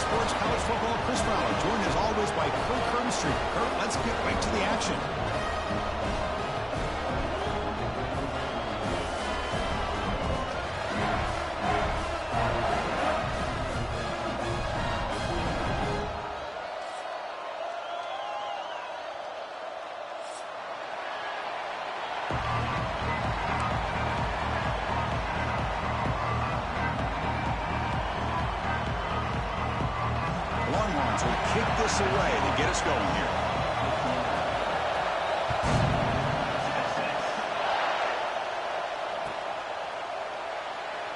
Sports College Football. Chris Fowler, joined as always by Kurt Herbstreit. Kurt, let's get right to the action. Longhorns will kick this away to get us going here.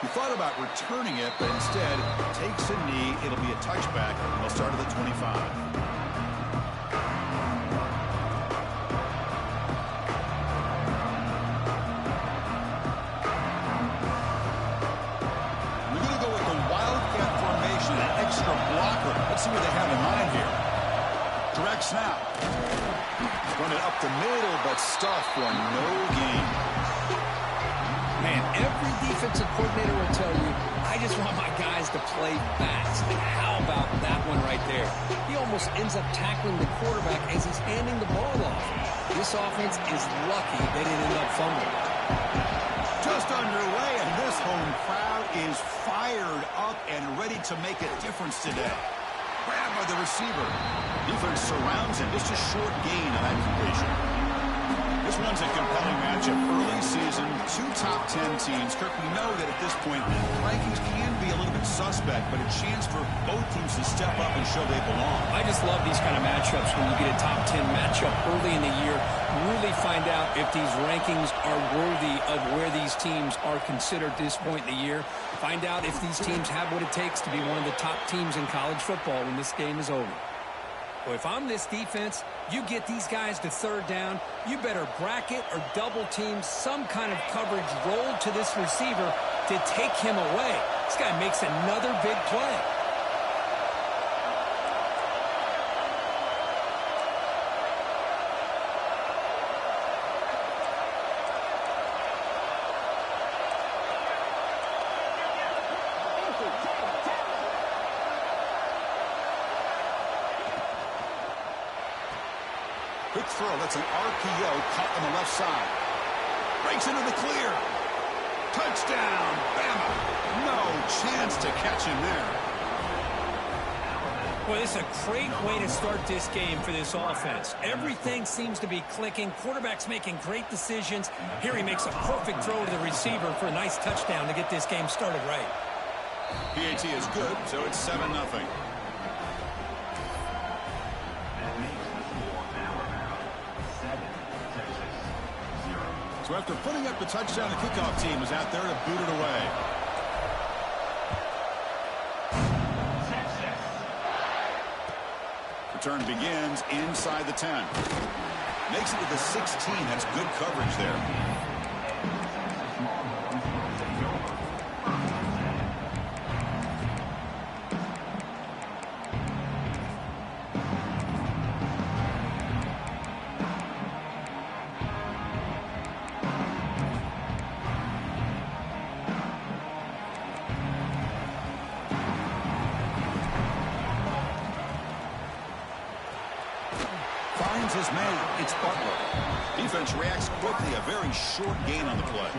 We thought about returning it, but instead takes a knee. It'll be a touchback. They'll start at the 25. Let's see what they have in mind here. Direct snap. Run it up the middle, but stuff for no gain. Man, every defensive coordinator will tell you, I just want my guys to play fast. How about that one right there? He almost ends up tackling the quarterback as he's handing the ball off. This offense is lucky they didn't end up fumbling. Just underway, and this home crowd is fired up and ready to make a difference today. Grabbed by the receiver. Defense surrounds him. Just a short gain on that completion. This one's a compelling matchup. Early season, two top 10 teams. Kirk, we know that at this point, rankings can be a little bit suspect, but a chance for both teams to step up and show they belong. I just love these kind of matchups when you get a top 10 matchup early in the year. Really find out if these rankings are worthy of where these teams are considered at this point in the year. Find out if these teams have what it takes to be one of the top teams in college football when this game is over. Well, if I'm this defense, you get these guys to third down, you better bracket or double team some kind of coverage roll to this receiver to take him away. This guy makes another big play. Quick throw. That's an RPO caught on the left side. Breaks into the clear. Touchdown, Bama. No chance to catch him there. Well, this is a great way to start this game for this offense. Everything seems to be clicking. Quarterback's making great decisions. Here he makes a perfect throw to the receiver for a nice touchdown to get this game started right. PAT is good, so it's 7-0. So after putting up the touchdown, the kickoff team is out there to boot it away. Return begins inside the 10. Makes it to the 16. That's good coverage there. Finds his man. It's Butler. Defense reacts quickly. A very short gain on the play.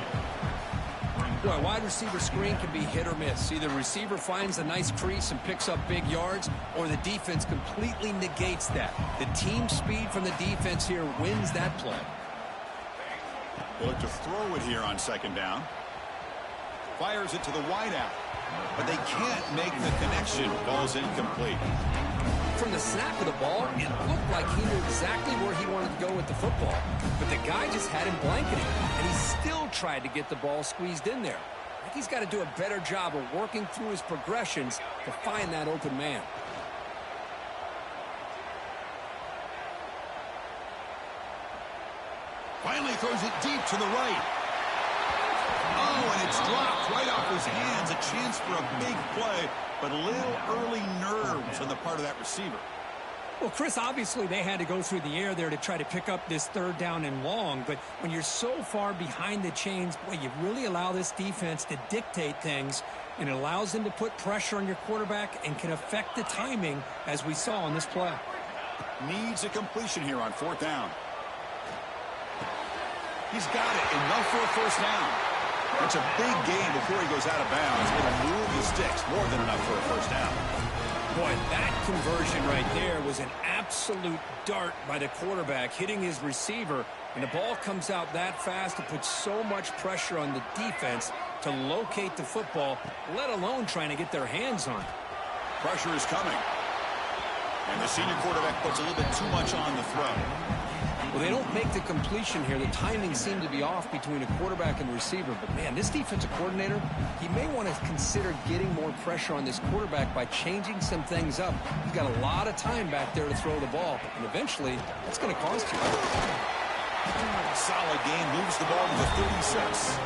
Well, a wide receiver screen can be hit or miss. Either the receiver finds a nice crease and picks up big yards, or the defense completely negates that. The team speed from the defense here wins that play. They'll look to throw it here on second down. Fires it to the wideout. But they can't make the connection. Ball's incomplete. From the snap of the ball, it looked like he knew exactly where he wanted to go with the football. But the guy just had him blanketing, and he still tried to get the ball squeezed in there. I think he's got to do a better job of working through his progressions to find that open man. Finally throws it deep to the right. Oh, and it's dropped right off his hands. A chance for a big play, but a little early nerves on the part of that receiver. Well, Chris, obviously they had to go through the air there to try to pick up this third down and long, but when you're so far behind the chains, boy, you really allow this defense to dictate things, and it allows them to put pressure on your quarterback and can affect the timing, as we saw on this play. Needs a completion here on fourth down. He's got it, enough for a first down. It's a big gain before he goes out of bounds. It'll move the sticks, more than enough for a first down. Boy, that conversion right there was an absolute dart by the quarterback, hitting his receiver, and the ball comes out that fast. It puts so much pressure on the defense to locate the football, let alone trying to get their hands on it. Pressure is coming. And the senior quarterback puts a little bit too much on the throw. Well, they don't make the completion here. The timing seemed to be off between a quarterback and receiver. But, man, this defensive coordinator, he may want to consider getting more pressure on this quarterback by changing some things up. He's got a lot of time back there to throw the ball. And eventually, that's going to cost you. Solid gain, moves the ball to the 36.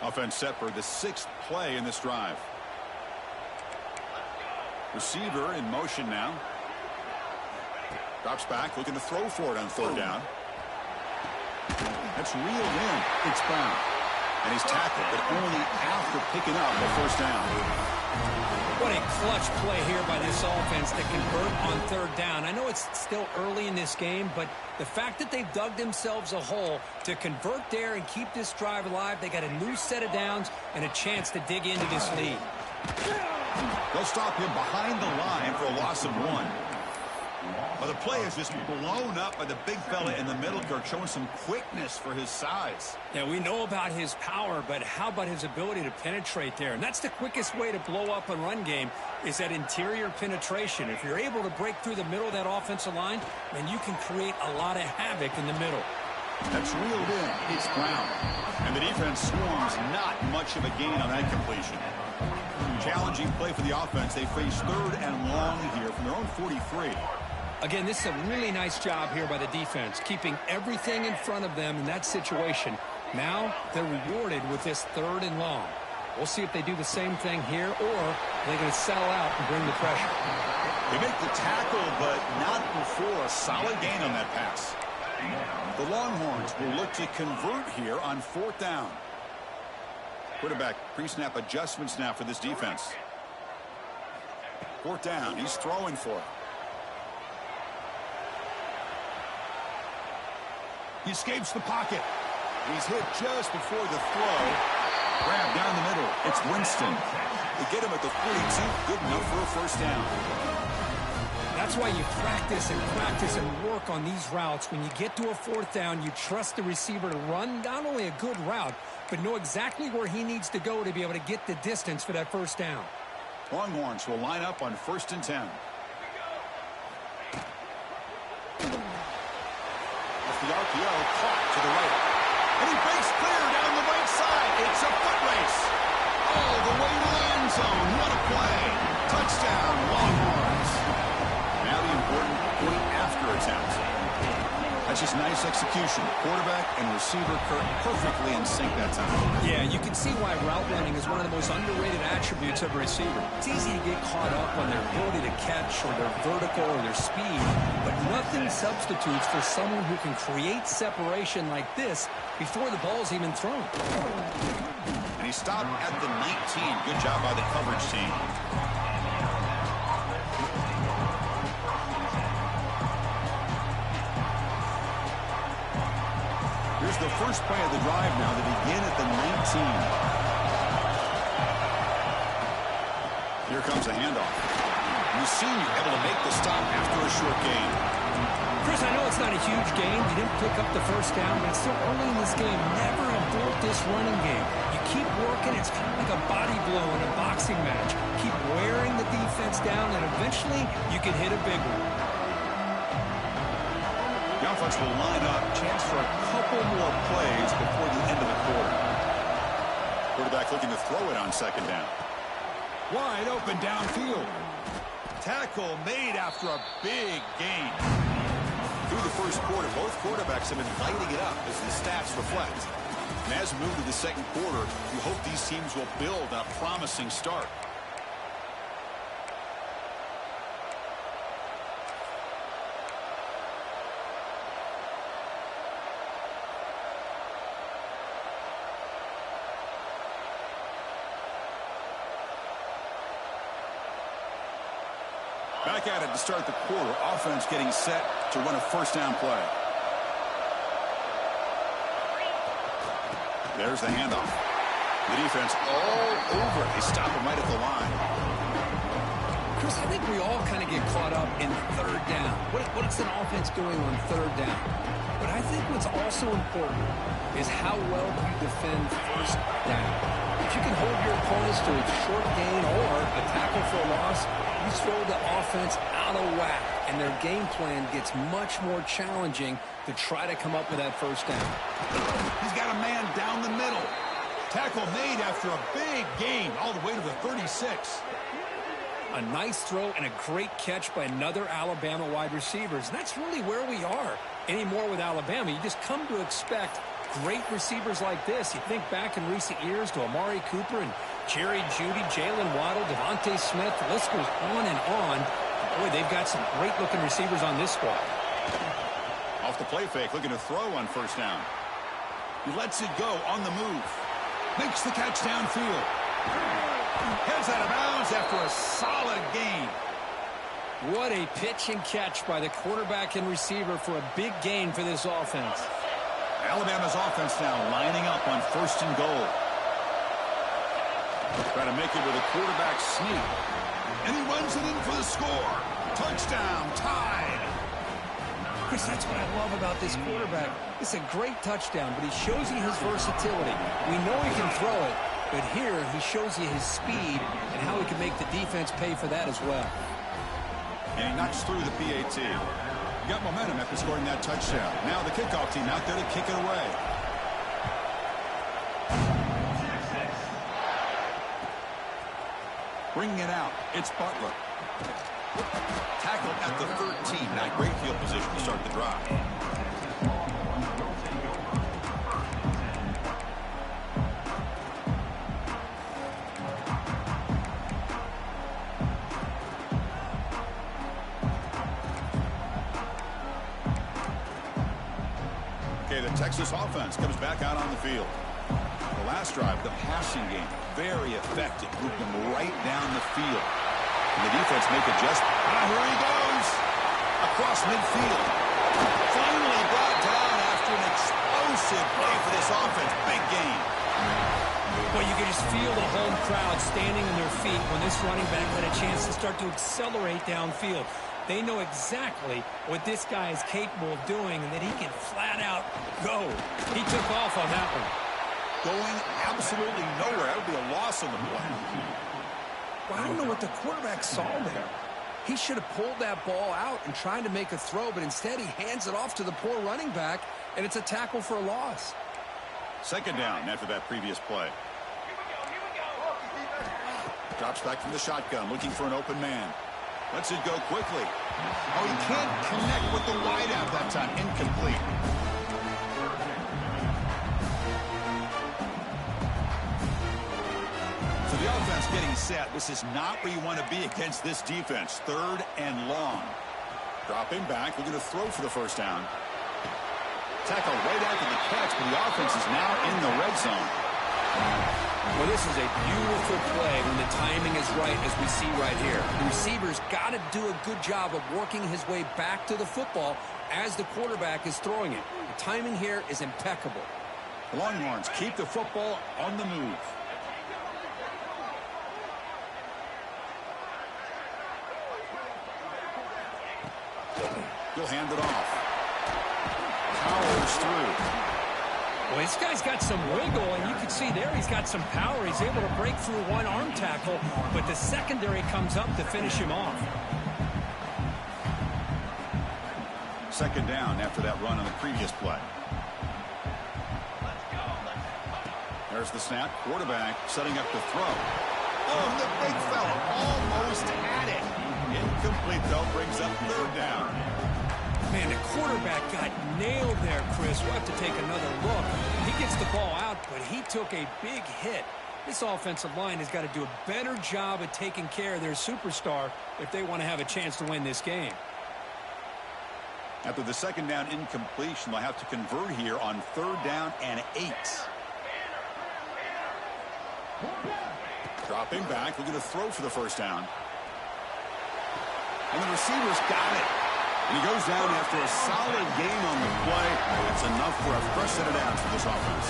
Offense set for the 6th play in this drive. Receiver in motion now. Drops back, looking to throw for it on third down. That's reeled in. It's Brown. And he's tackled, but only after picking up the first down. What a clutch play here by this offense to convert on third down. I know it's still early in this game, but the fact that they've dug themselves a hole to convert there and keep this drive alive, they got a new set of downs and a chance to dig into this lead. They'll stop him behind the line for a loss of 1. Well, the play is just blown up by the big fella in the middle, Kirk, showing some quickness for his size. Yeah, we know about his power, but how about his ability to penetrate there? And that's the quickest way to blow up a run game, is that interior penetration. If you're able to break through the middle of that offensive line, then you can create a lot of havoc in the middle. That's reeled in. It's Brown. And the defense swarms, not much of a gain on that completion. Challenging play for the offense. They face third and long here from their own 43. Again, this is a really nice job here by the defense, keeping everything in front of them in that situation. Now they're rewarded with this third and long. We'll see if they do the same thing here, or they're going to settle out and bring the pressure. They make the tackle, but not before a solid gain on that pass. The Longhorns will look to convert here on fourth down. Quarterback pre-snap adjustments now for this defense. Fourth down. He's throwing for it. He escapes the pocket. He's hit just before the throw. Grab down the middle. It's Winston. They get him at the 42. Good enough for a first down. That's why you practice and work on these routes. When you get to a fourth down, you trust the receiver to run not only a good route, but know exactly where he needs to go to be able to get the distance for that first down. Longhorns will line up on 1st and 10. The RPO caught to the right. And he breaks clear down the right side. It's a foot race. All the way to the end zone. What a play. Touchdown, Longhorns. Now the important point after attempt. That's just nice execution. Quarterback and receiver perfectly in sync that time. Yeah, you can see why route running is one of the most underrated attributes of a receiver. It's easy to get caught up on their ability to catch or their vertical or their speed, but nothing substitutes for someone who can create separation like this before the ball's even thrown. And he stopped at the 19. Good job by the coverage team. Here's the first play of the drive now. They begin at the 19. Here comes a handoff. Mussini able to make the stop after a short gain. Chris, I know it's not a huge game. You didn't pick up the first down, but it's still early in this game. Never abort this running game. You keep working. It's kind of like a body blow in a boxing match. Keep wearing the defense down, and eventually you can hit a big one. The offense will line up. Chance for a couple more plays before the end of the quarter. Quarterback looking to throw it on 2nd down. Wide open downfield. Tackle made after a big gain. Through the first quarter, both quarterbacks have been lighting it up as the stats reflect. And as we move to the second quarter, you hope these teams will build a promising start. Back at it to start the quarter. Offense getting set to run a first down play. There's the handoff. The defense all over it. They stop him right at the line. Chris, I think we all kind of get caught up in third down. What's an offense doing on third down? But I think what's also important is how well you defend first down. If you can hold your opponents to a short gain or a tackle for a loss, you throw the offense out of whack, and their game plan gets much more challenging to try to come up with that first down. He's got a man down the middle. Tackle made after a big gain all the way to the 36. A nice throw and a great catch by another Alabama wide receiver. And that's really where we are anymore with Alabama. You just come to expect great receivers like this. You think back in recent years to Amari Cooper and Jerry Jeudy, Jalen Waddle, Devontae Smith. The list goes on and on. Boy, they've got some great-looking receivers on this squad. Off the play fake, looking to throw on first down. He lets it go on the move. Makes the catch downfield. Heads out of bounds after a solid gain. What a pitch and catch by the quarterback and receiver for a big gain for this offense. Alabama's offense now lining up on first and goal. Try to make it with a quarterback sneak. And he runs it in for the score. Touchdown, tied. Chris, that's what I love about this quarterback. It's a great touchdown, but he shows you his versatility. We know he can throw it, but here he shows you his speed and how he can make the defense pay for that as well. And he knocks through the PAT. Got momentum after scoring that touchdown. Now the kickoff team out there to kick it away. Bringing it out, it's Butler. Tackled at the 13. Now great field position to start the drive. Okay, the Texas offense comes back out on the field. The last drive, the passing game, very effective. Moved them right down the field. And the defense make adjustment. Here he goes. Across midfield. Finally brought down after an explosive play for this offense. Big game. Well, you can just feel the home crowd standing on their feet when this running back had a chance to start to accelerate downfield. They know exactly what this guy is capable of doing and that he can flat out go. He took off on that one. Going absolutely nowhere. That would be a loss on the play. Well, I don't know what the quarterback saw there. He should have pulled that ball out and tried to make a throw, but instead he hands it off to the poor running back, and it's a tackle for a loss. Second down after that previous play. Drops back from the shotgun, looking for an open man. Lets it go quickly. Oh, he can't connect with the wideout that time. Incomplete. So the offense getting set. This is not where you want to be against this defense. Third and long. Dropping back, looking to throw for the first down. Tackle right after the catch, but the offense is now in the red zone. Well, this is a beautiful play when the timing is right, as we see right here. The receiver's got to do a good job of working his way back to the football as the quarterback is throwing it. The timing here is impeccable. The Longhorns keep the football on the move. He'll hand it off. Powers through. Well, this guy's got some wiggle, and you can see there he's got some power. He's able to break through one arm tackle, but the secondary comes up to finish him off. Second down after that run on the previous play. There's the snap. Quarterback setting up to throw. Oh, the big fella almost had it. brings up third down. Man, the quarterback got nailed there, Chris. We'll have to take another look. He gets the ball out, but he took a big hit. This offensive line has got to do a better job of taking care of their superstar if they want to have a chance to win this game. After the second down incompletion, they'll have to convert here on third down and 8. Dropping back, looking to throw for the first down. And the receiver's got it. And he goes down after a solid gain on the play. That's enough for a fresh set of downs for this offense.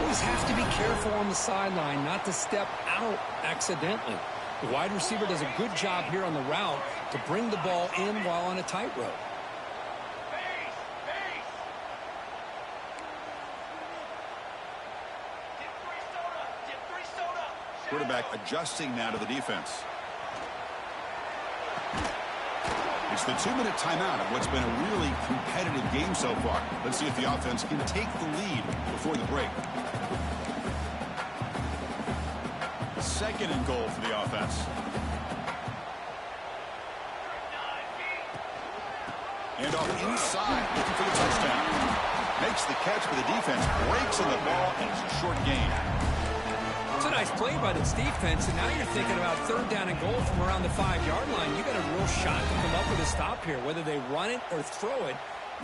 Always have to be careful on the sideline not to step out accidentally. The wide receiver does a good job here on the route to bring the ball in while on a tightrope. Quarterback adjusting now to the defense. It's the 2-minute timeout of what's been a really competitive game so far. Let's see if the offense can take the lead before the break. Second and goal for the offense. And off inside, looking for the touchdown. Makes the catch, but the defense breaks on the ball, and it's a short gain. It's a nice play by this defense, and now you're thinking about third down and goal from around the 5-yard line. You got a real shot to come up with a stop here. Whether they run it or throw it,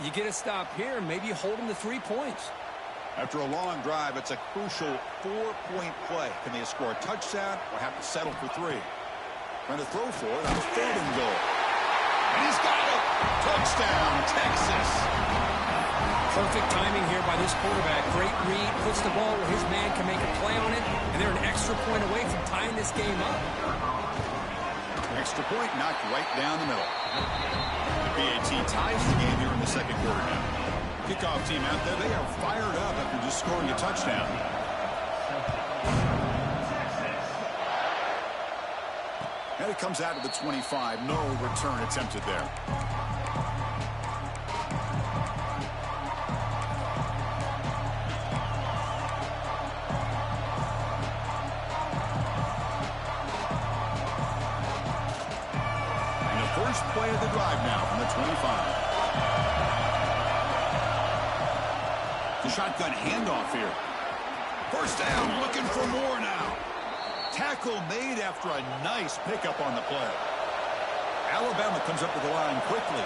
you get a stop here, and maybe you hold them to 3 points. After a long drive, it's a crucial 4-point play. Can they score a touchdown or have to settle for 3? Trying to throw for it on third and goal. And he's got it! Touchdown, Texas! Perfect timing here by this quarterback. Great read, puts the ball where his man can make a play on it, and they're an extra point away from tying this game up. Extra point knocked right down the middle. The BAT ties the game here in the second quarter now. Kickoff team out there, they are fired up after just scoring a touchdown. And it comes out to the 25. No return attempted there. First play of the drive now from the 25. The shotgun handoff here. First down, looking for more now. Tackle made after a nice pickup on the play. Alabama comes up with the line quickly.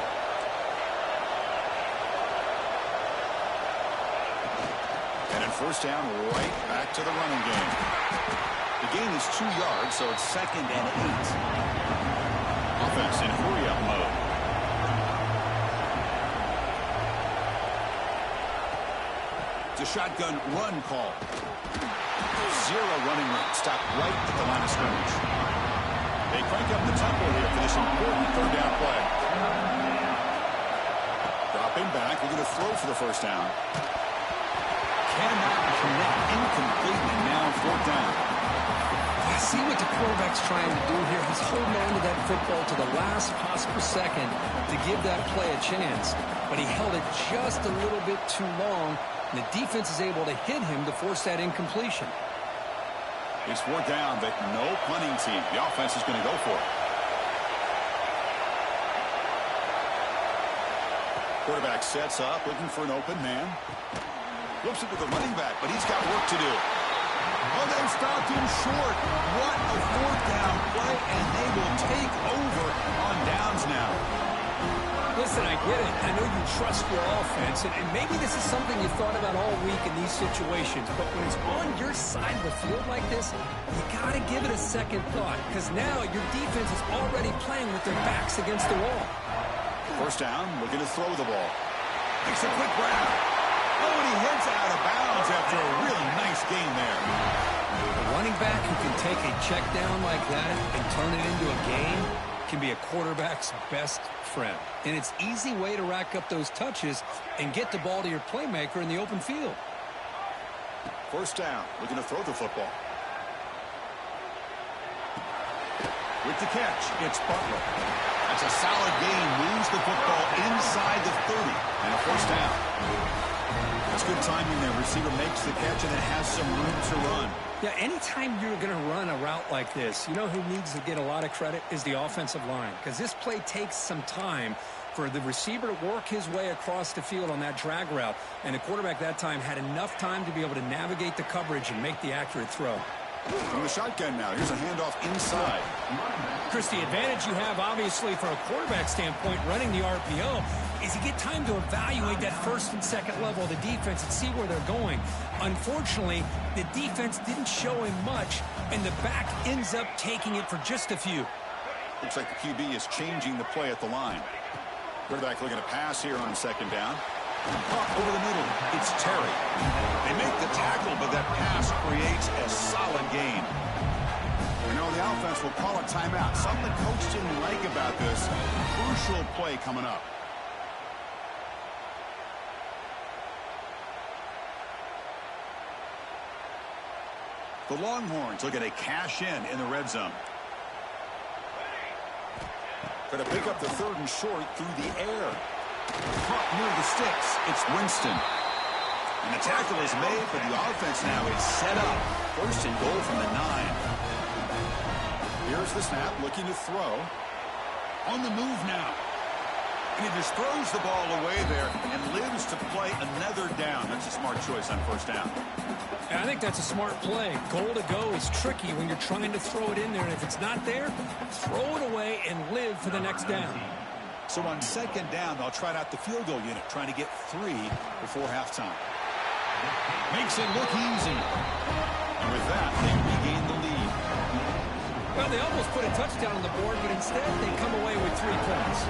And in first down, right back to the running game. The gain is 2 yards, so it's second and 8. Offense in hurry-up mode. It's a shotgun run call. 0 running room. Stop right at the line of scrimmage. They crank up the tempo here for this important third down play. Dropping back. We're going to throw for the first down. Cannot connect. Incomplete, and now fourth down. See what the quarterback's trying to do here. He's holding on to that football to the last possible second to give that play a chance. But he held it just a little bit too long, and the defense is able to hit him to force that incompletion. It's fourth down, but no punting team. The offense is going to go for it. Quarterback sets up, looking for an open man. Flips it to the running back, but he's got work to do. Oh, they stopped him short. What a fourth down play, and they will take over on downs now. Listen, I get it. I know you trust your offense, and maybe this is something you thought about all week in these situations, but when it's on your side of the field like this, you got to give it a second thought, because now your defense is already playing with their backs against the wall. First down, looking to throw the ball. Makes a quick grab. Oh, and he heads out of bounds after a really nice gain there. A running back who can take a check down like that and turn it into a gain can be a quarterback's best friend. And it's an easy way to rack up those touches and get the ball to your playmaker in the open field. First down, looking to throw the football. With the catch, it's Butler. That's a solid gain, moves the football inside the 30, and a first down. That's good timing there. Receiver makes the catch and it has some room to run. Yeah, anytime you're going to run a route like this, you know who needs to get a lot of credit is the offensive line, because this play takes some time for the receiver to work his way across the field on that drag route, and the quarterback that time had enough time to be able to navigate the coverage and make the accurate throw. From the shotgun now, here's a handoff inside. Chris, the advantage you have, obviously, from a quarterback standpoint, running the RPO, is you get time to evaluate that first and second level of the defense and see where they're going. Unfortunately, the defense didn't show him much, and the back ends up taking it for just a few. Looks like the QB is changing the play at the line. Quarterback looking to pass here on second down. Up over the middle, it's Terry. They make the tackle, but that pass creates a solid gain. You know, the offense will call a timeout. Something the coach didn't like about this. Crucial play coming up. The Longhorns looking to cash in the red zone. Going to pick up the third and short through the air. Caught near the sticks. It's Winston. And the tackle is made, but the offense now is set up. First and goal from the 9. Here's the snap, looking to throw. On the move now. And he just throws the ball away there and lives to play another down. That's a smart choice on first down. I think that's a smart play. Goal to go is tricky when you're trying to throw it in there, and if it's not there, throw it away and live for the next down. So on second down, they'll try out the field goal unit, trying to get 3 before halftime. Makes it look easy. And with that, they regain the lead. Well, they almost put a touchdown on the board, but instead they come away with 3 points.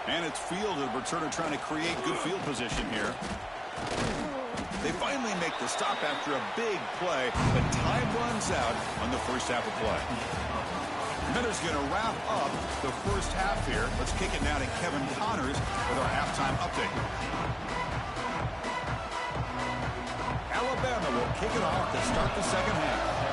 And it's fielded. Returner trying to create good field position here. They finally make the stop after a big play, but time runs out on the first half of play. Miller's going to wrap up the first half here. Let's kick it now to Kevin Connors with our halftime update. Alabama will kick it off to start the second half.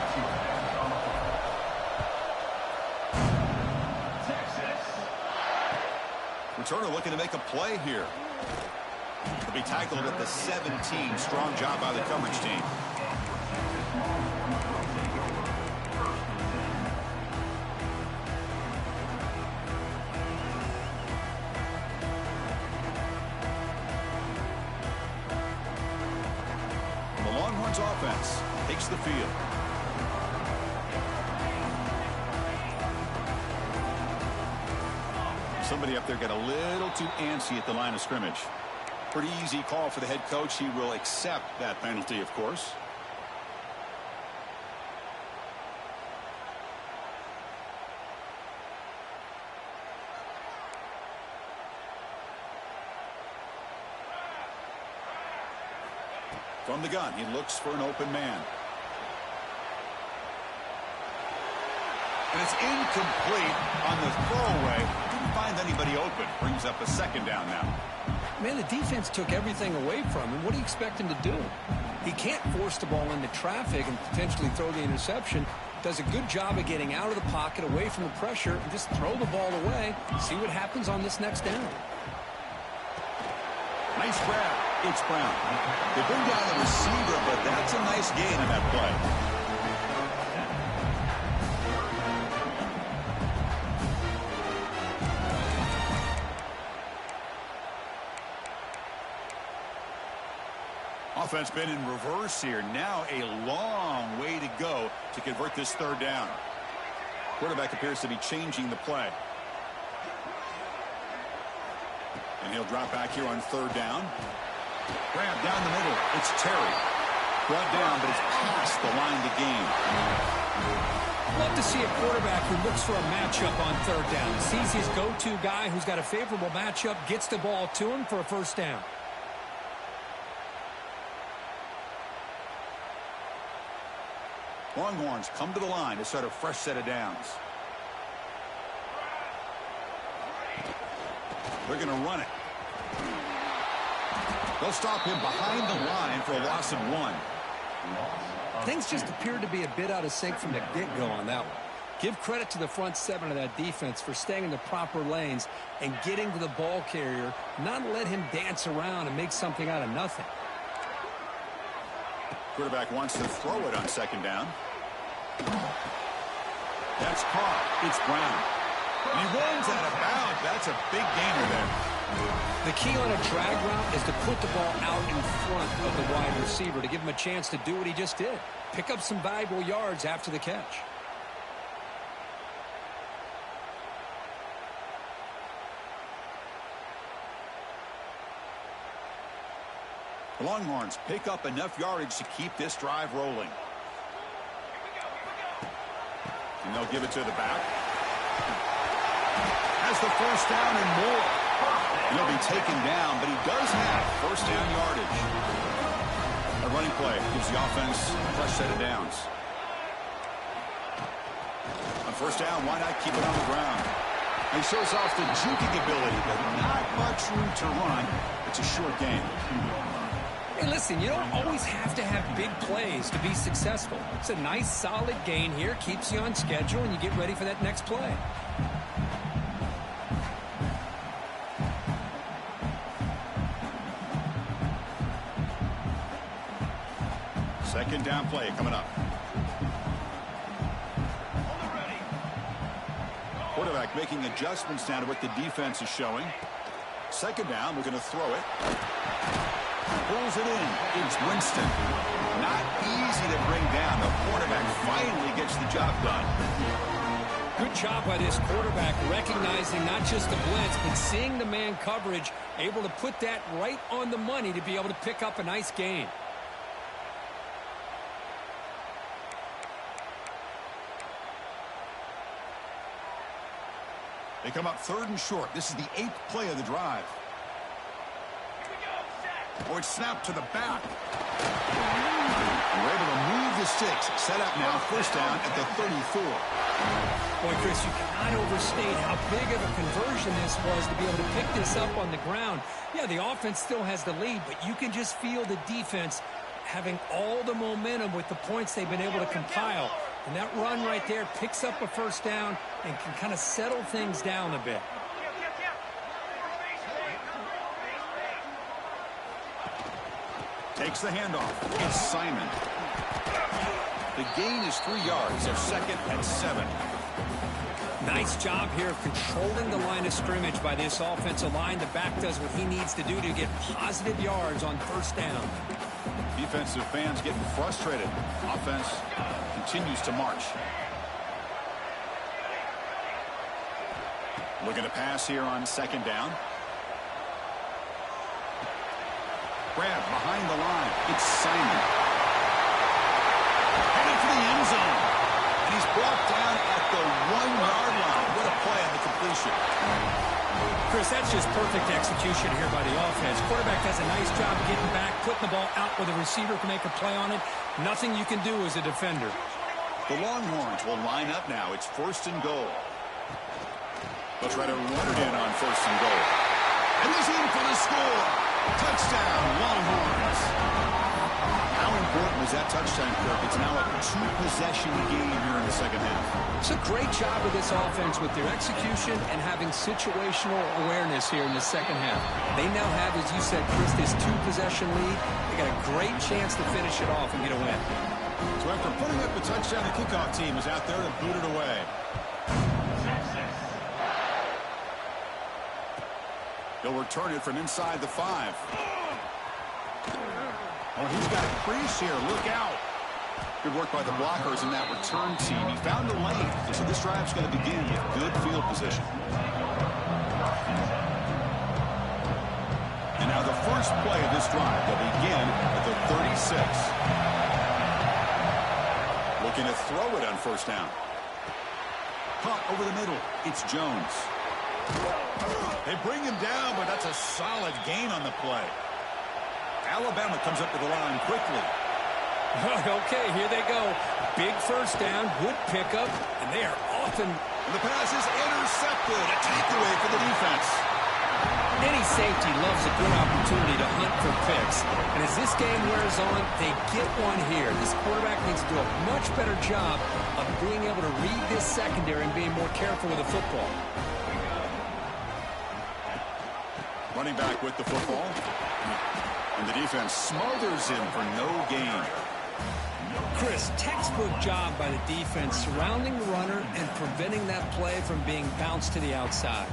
Returner looking to make a play here. He'll be tackled at the 17. Strong job by the coverage team. The Longhorns offense takes the field. Somebody up there got a little too antsy at the line of scrimmage. Pretty easy call for the head coach. He will accept that penalty, of course. From the gun, he looks for an open man. And it's incomplete on the throwaway. Didn't find anybody open. Brings up a second down now. Man, the defense took everything away from him. What do you expect him to do? He can't force the ball into traffic and potentially throw the interception. Does a good job of getting out of the pocket, away from the pressure, and just throw the ball away. See what happens on this next down. Nice grab. It's Brown. They bring down the receiver, but that's a nice gain in that play. Offense been in reverse here. Now a long way to go to convert this third down. Quarterback appears to be changing the play. And he'll drop back here on third down. Grab down the middle. It's Terry. Brought down, but it's past the line to gain. Love to see a quarterback who looks for a matchup on third down. Sees his go-to guy who's got a favorable matchup, gets the ball to him for a first down. Longhorns come to the line to start a fresh set of downs. They're going to run it. They'll stop him behind the line for a loss of 1. Things just appeared to be a bit out of sync from the get-go on that one. Give credit to the front seven of that defense for staying in the proper lanes and getting to the ball carrier, not let him dance around and make something out of nothing. Quarterback wants to throw it on second down. That's caught. It's Brown. He runs out of bounds. That's a big gainer there. The key on a drag route is to put the ball out in front of the wide receiver to give him a chance to do what he just did. Pick up some valuable yards after the catch. The Longhorns pick up enough yardage to keep this drive rolling. And they'll give it to the back. Has the first down and more. And he'll be taken down, but he does have first down yardage. A running play gives the offense a fresh set of downs. On first down, why not keep it on the ground? He shows off the juking ability, but not much room to run. It's a short game. Hey, listen, you don't always have to have big plays to be successful. It's a nice, solid gain here. Keeps you on schedule, and you get ready for that next play. Second down play coming up. Quarterback making adjustments now to what the defense is showing. Second down, we're going to throw it. Pulls it in. It's Winston. Not easy to bring down. The quarterback finally gets the job done. Good job by this quarterback recognizing not just the blitz, but seeing the man coverage, able to put that right on the money to be able to pick up a nice gain. They come up third and short. This is the 8th play of the drive. Oh, it's snapped to the back. And we're able to move the sticks. Set up now, first down at the 34. Boy, Chris, you cannot overstate how big of a conversion this was to be able to pick this up on the ground. Yeah, the offense still has the lead, but you can just feel the defense having all the momentum with the points they've been able to compile. And that run right there picks up a first down and can kind of settle things down a bit. Takes the handoff. It's Simon. The gain is 3 yards. They're second and 7. Nice job here of controlling the line of scrimmage by this offensive line. The back does what he needs to do to get positive yards on first down. Defensive fans getting frustrated. Offense continues to march. Looking to pass here on second down. Grab behind the line. It's Simon. Headed for the end zone. And he's brought down at the 1-yard line. What a play on the completion. Chris, that's just perfect execution here by the offense. Quarterback does a nice job getting back, putting the ball out where the receiver can make a play on it. Nothing you can do as a defender. The Longhorns will line up now. It's first and goal. They'll try to run it in on first and goal. And he's in for the score. Touchdown, Longhorns. How important was that touchdown, Kirk? It's now a 2-possession game here in the second half. It's a great job of this offense with their execution and having situational awareness here in the second half. They now have, as you said, Chris, this 2-possession lead. They got a great chance to finish it off and get a win. So after putting up a touchdown, the kickoff team is out there to boot it away. They'll return it from inside the 5. Oh, he's got a crease here. Look out. Good work by the blockers in that return team. He found a lane. So this drive's going to begin with good field position. And now the first play of this drive will begin at the 36. Looking to throw it on first down. Caught over the middle. It's Jones. They bring him down, but that's a solid gain on the play. Alabama comes up to the line quickly. Okay, here they go. Big first down, good pickup, and they are often... And the pass is intercepted. A takeaway for the defense. Any safety loves a good opportunity to hunt for picks. And as this game wears on, they get one here. This quarterback needs to do a much better job of being able to read this secondary and being more careful with the football. Running back with the football. And the defense smothers him for no gain. Chris, textbook job by the defense surrounding the runner and preventing that play from being bounced to the outside.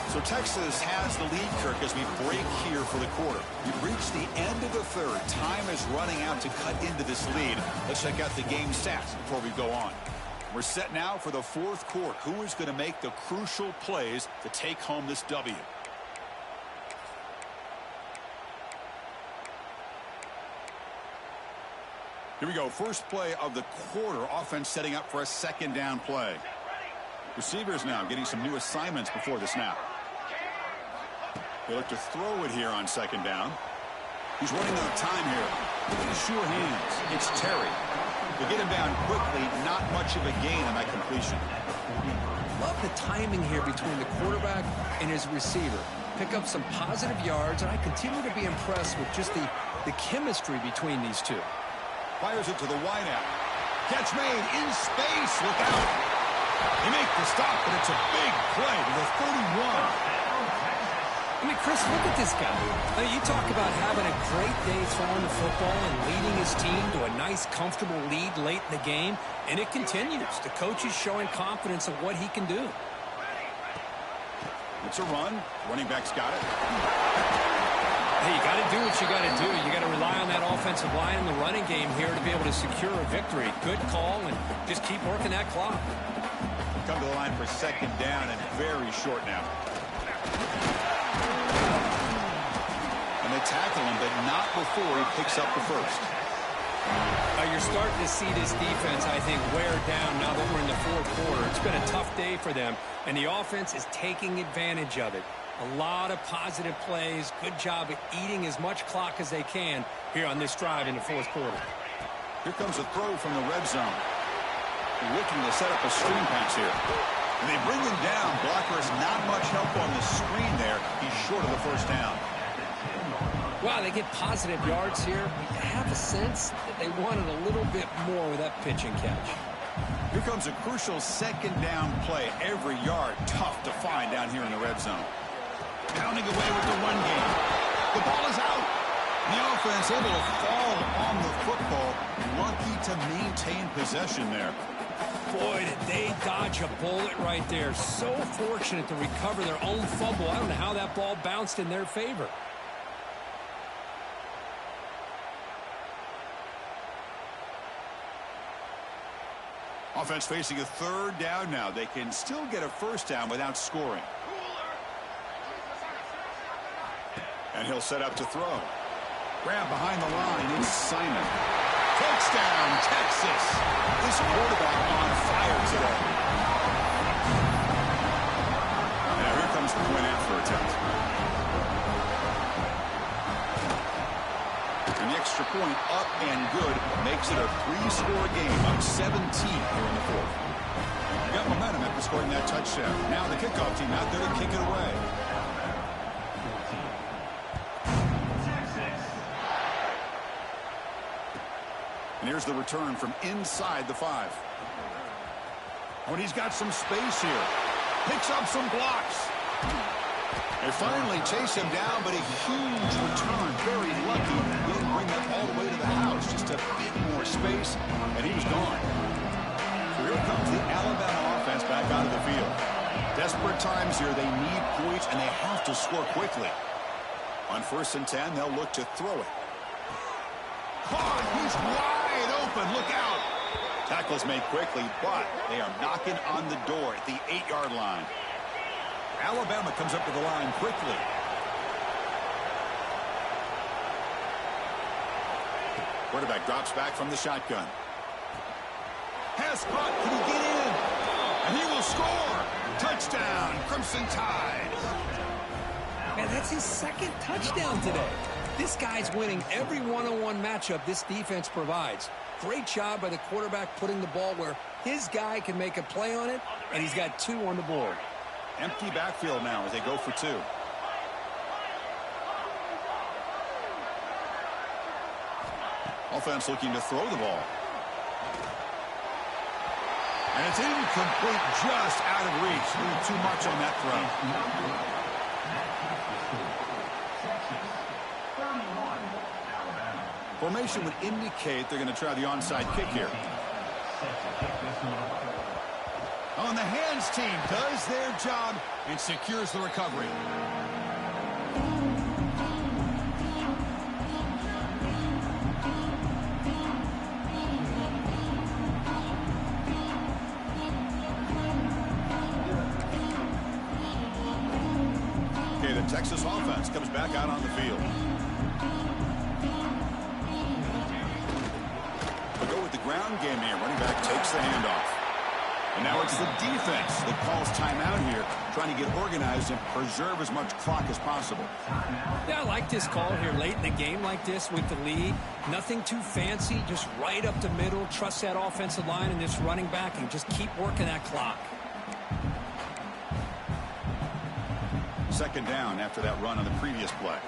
So Texas has the lead, Kirk, as we break here for the quarter. We've reached the end of the third. Time is running out to cut into this lead. Let's check out the game stats before we go on. We're set now for the fourth quarter. Who is going to make the crucial plays to take home this W? Here we go. First play of the quarter. Offense setting up for a second down play. Receivers now getting some new assignments before the snap. They look to throw it here on second down. He's running out of time here. Look at his sure hands. It's Terry. They get him down quickly. Not much of a gain on that completion. Love the timing here between the quarterback and his receiver. Pick up some positive yards, and I continue to be impressed with just the chemistry between these two. Fires it to the wideout. Catch made in space. Look out. They make the stop, but it's a big play to the 31. I mean, Chris, look at this guy. I mean, you talk about having a great day throwing the football and leading his team to a nice, comfortable lead late in the game, and it continues. The coach is showing confidence of what he can do. It's a run. Running back's got it. Hey, you got to do what you got to do. You got to rely on that offensive line in the running game here to be able to secure a victory. Good call, and just keep working that clock. Come to the line for second down and very short now. And they tackle him, but not before he picks up the first. You're starting to see this defense, I think, wear down now that we're in the fourth quarter. It's been a tough day for them, and the offense is taking advantage of it. A lot of positive plays. Good job at eating as much clock as they can here on this drive in the fourth quarter. Here comes a throw from the red zone. Looking to set up a screen pass here. And they bring him down. Blocker has not much help on the screen there. He's short of the first down. Wow, they get positive yards here. I have a sense that they wanted a little bit more with that pitch and catch. Here comes a crucial second down play. Every yard tough to find down here in the red zone. Pounding away with the run game. The ball is out. The offense able to fall on the football. Lucky to maintain possession there. Boy, did they dodge a bullet right there. So fortunate to recover their own fumble. I don't know how that ball bounced in their favor. Offense facing a third down now. They can still get a first down without scoring. And he'll set up to throw. Grab behind the line. It's Simon. Touchdown, Texas. This quarterback on fire today. Now here comes the point after attempt. And the extra point up and good makes it a 3-score game, up 17 here in the fourth. Got momentum after scoring that touchdown. Now the kickoff team out there to kick it away. And here's the return from inside the 5. Oh, and he's got some space here. Picks up some blocks. They finally chase him down, but a huge return. Very lucky. Didn't bring that all the way to the house. Just a bit more space, and he was gone. So here comes the Alabama offense back onto the field. Desperate times here. They need points, and they have to score quickly. On 1st and 10, they'll look to throw it. Caught. He's wide open. Look out. Tackles made quickly, but they are knocking on the door at the 8-yard line. Alabama comes up to the line quickly. Quarterback drops back from the shotgun. Pass caught. Can he get in? And he will score. Touchdown, Crimson Tide. Man, that's his second touchdown today. This guy's winning every one-on-one matchup this defense provides. Great job by the quarterback putting the ball where his guy can make a play on it, and he's got 2 on the board. Empty backfield now as they go for 2. Offense looking to throw the ball. And it's incomplete, just out of reach. A little too much on that throw. Formation would indicate they're going to try the onside kick here. On the hands team does their job and secures the recovery. Okay, the Texas offense comes back out on the field. We'll go with the ground game here. Running back takes the handoff. And now it's the defense that calls timeout here, trying to get organized and preserve as much clock as possible. Yeah, I like this call here late in the game like this with the lead. Nothing too fancy, just right up the middle. Trust that offensive line and this running back and just keep working that clock. Second down after that run on the previous play.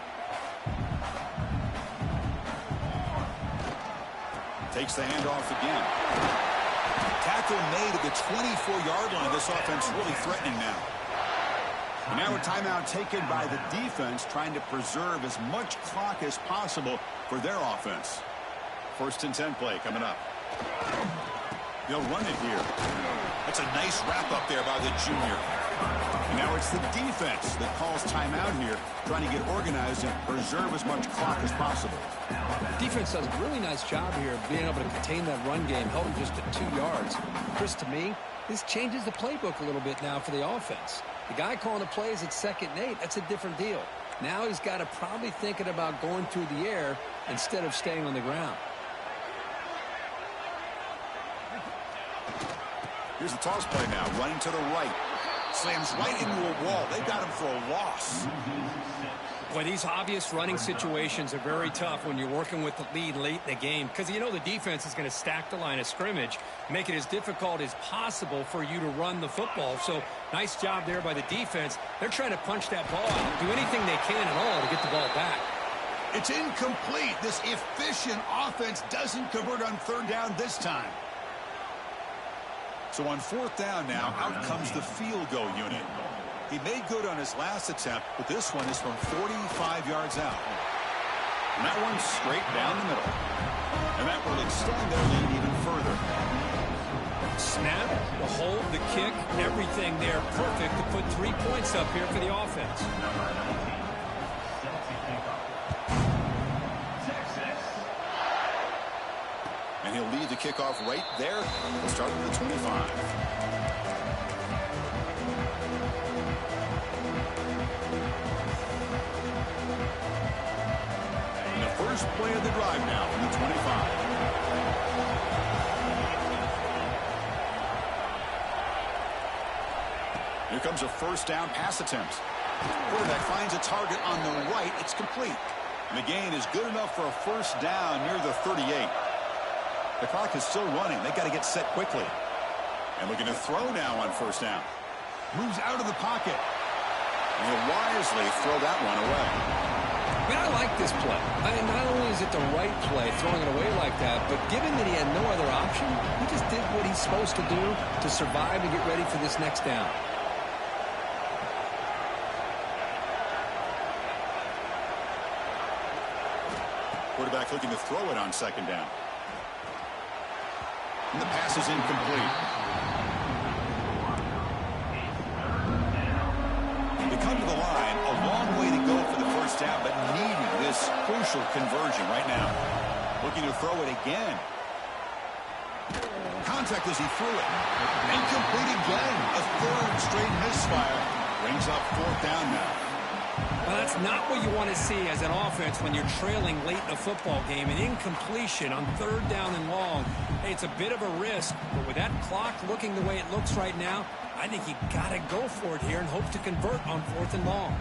Takes the handoff again. Tackle made at the 24-yard line. This offense really threatening now. And now a timeout taken by the defense, trying to preserve as much clock as possible for their offense. 1st and 10 play coming up. They'll run it here. That's a nice wrap-up there by the junior. And now it's the defense that calls timeout here, trying to get organized and preserve as much clock as possible. Defense does a really nice job here of being able to contain that run game, held him just at 2 yards. Chris, to me, this changes the playbook a little bit now for the offense. The guy calling the plays at 2nd and 8, that's a different deal. Now he's got to probably thinking about going through the air instead of staying on the ground. Here's the toss play now, running to the right. Slams right into a wall. They've got him for a loss. Boy, these obvious running situations are very tough when you're working with the lead late in the game because you know the defense is going to stack the line of scrimmage, make it as difficult as possible for you to run the football. So nice job there by the defense. They're trying to punch that ball out, do anything they can at all to get the ball back. It's incomplete. This efficient offense doesn't convert on 3rd down this time. So on 4th down now, out comes the field goal unit. He made good on his last attempt, but this one is from 45 yards out. And that one's straight down the middle. And that will extend their lead even further. Snap, the hold, the kick, everything there perfect to put 3 points up here for the offense. And he'll lead the kickoff right there. We'll start with the 25. And the first play of the drive now from the 25. Here comes a 1st down pass attempt. Quarterback finds a target on the right. It's complete. And the gain is good enough for a 1st down near the 38. The clock is still running. They've got to get set quickly. And looking to throw now on 1st down. Moves out of the pocket. And he'll wisely throw that one away. I mean, I like this play. I mean, not only is it the right play, throwing it away like that, but given that he had no other option, he just did what he's supposed to do to survive and get ready for this next down. Quarterback looking to throw it on 2nd down. And the pass is incomplete. They come to the line, a long way to go for the 1st down, but needing this crucial conversion right now. Looking to throw it again. Contact as he threw it. Incomplete again. A 3rd straight misfire. Brings up 4th down now. Well, that's not what you want to see as an offense when you're trailing late in a football game. An incompletion on 3rd down and long. Hey, it's a bit of a risk, but with that clock looking the way it looks right now, I think you got to go for it here and hope to convert on 4th and long.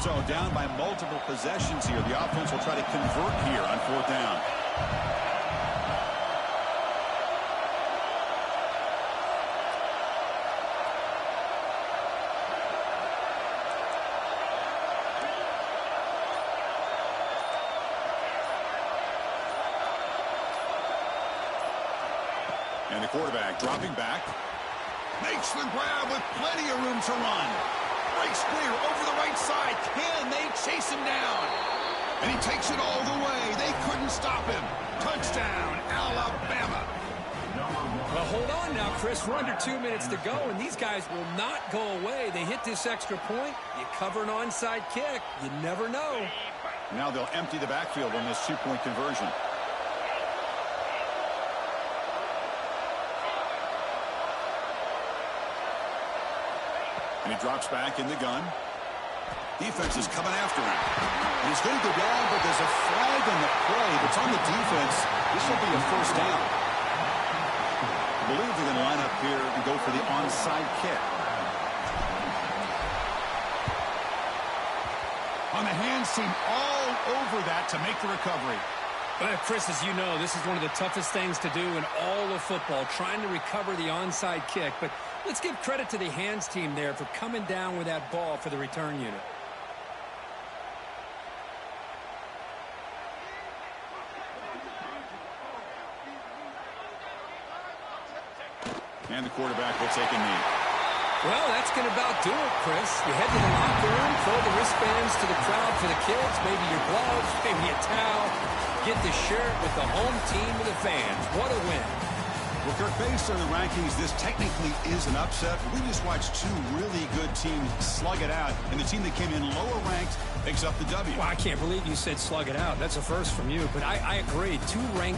So down by multiple possessions here. The offense will try to convert here on 4th down. And the quarterback dropping back. Makes the grab with plenty of room to run. Breaks clear over the right side. Can they chase him down? And he takes it all the way. They couldn't stop him. Touchdown, Alabama. Well, hold on now, Chris. We're under 2 minutes to go, and these guys will not go away. They hit this extra point. You cover an onside kick. You never know. Now they'll empty the backfield on this 2-point conversion. And he drops back in the gun. Defense is coming after him. And he's going to go down, but there's a flag on the play. If it's on the defense, this will be a 1st down. I believe they're going to line up here and go for the onside kick. On the hands team all over that to make the recovery. But Chris, as you know, this is one of the toughest things to do in all of football, trying to recover the onside kick. But let's give credit to the hands team there for coming down with that ball for the return unit. And the quarterback will take a knee. Well, that's going to about do it, Chris. You head to the locker room, throw the wristbands to the crowd for the kids, maybe your gloves, maybe a towel. Get the shirt with the home team of the fans. What a win. Well, Kirk, based on the rankings, this technically is an upset. We just watched 2 really good teams slug it out, and the team that came in lower ranked picks up the W. Well, I can't believe you said slug it out. That's a first from you, but I agree. 2 ranked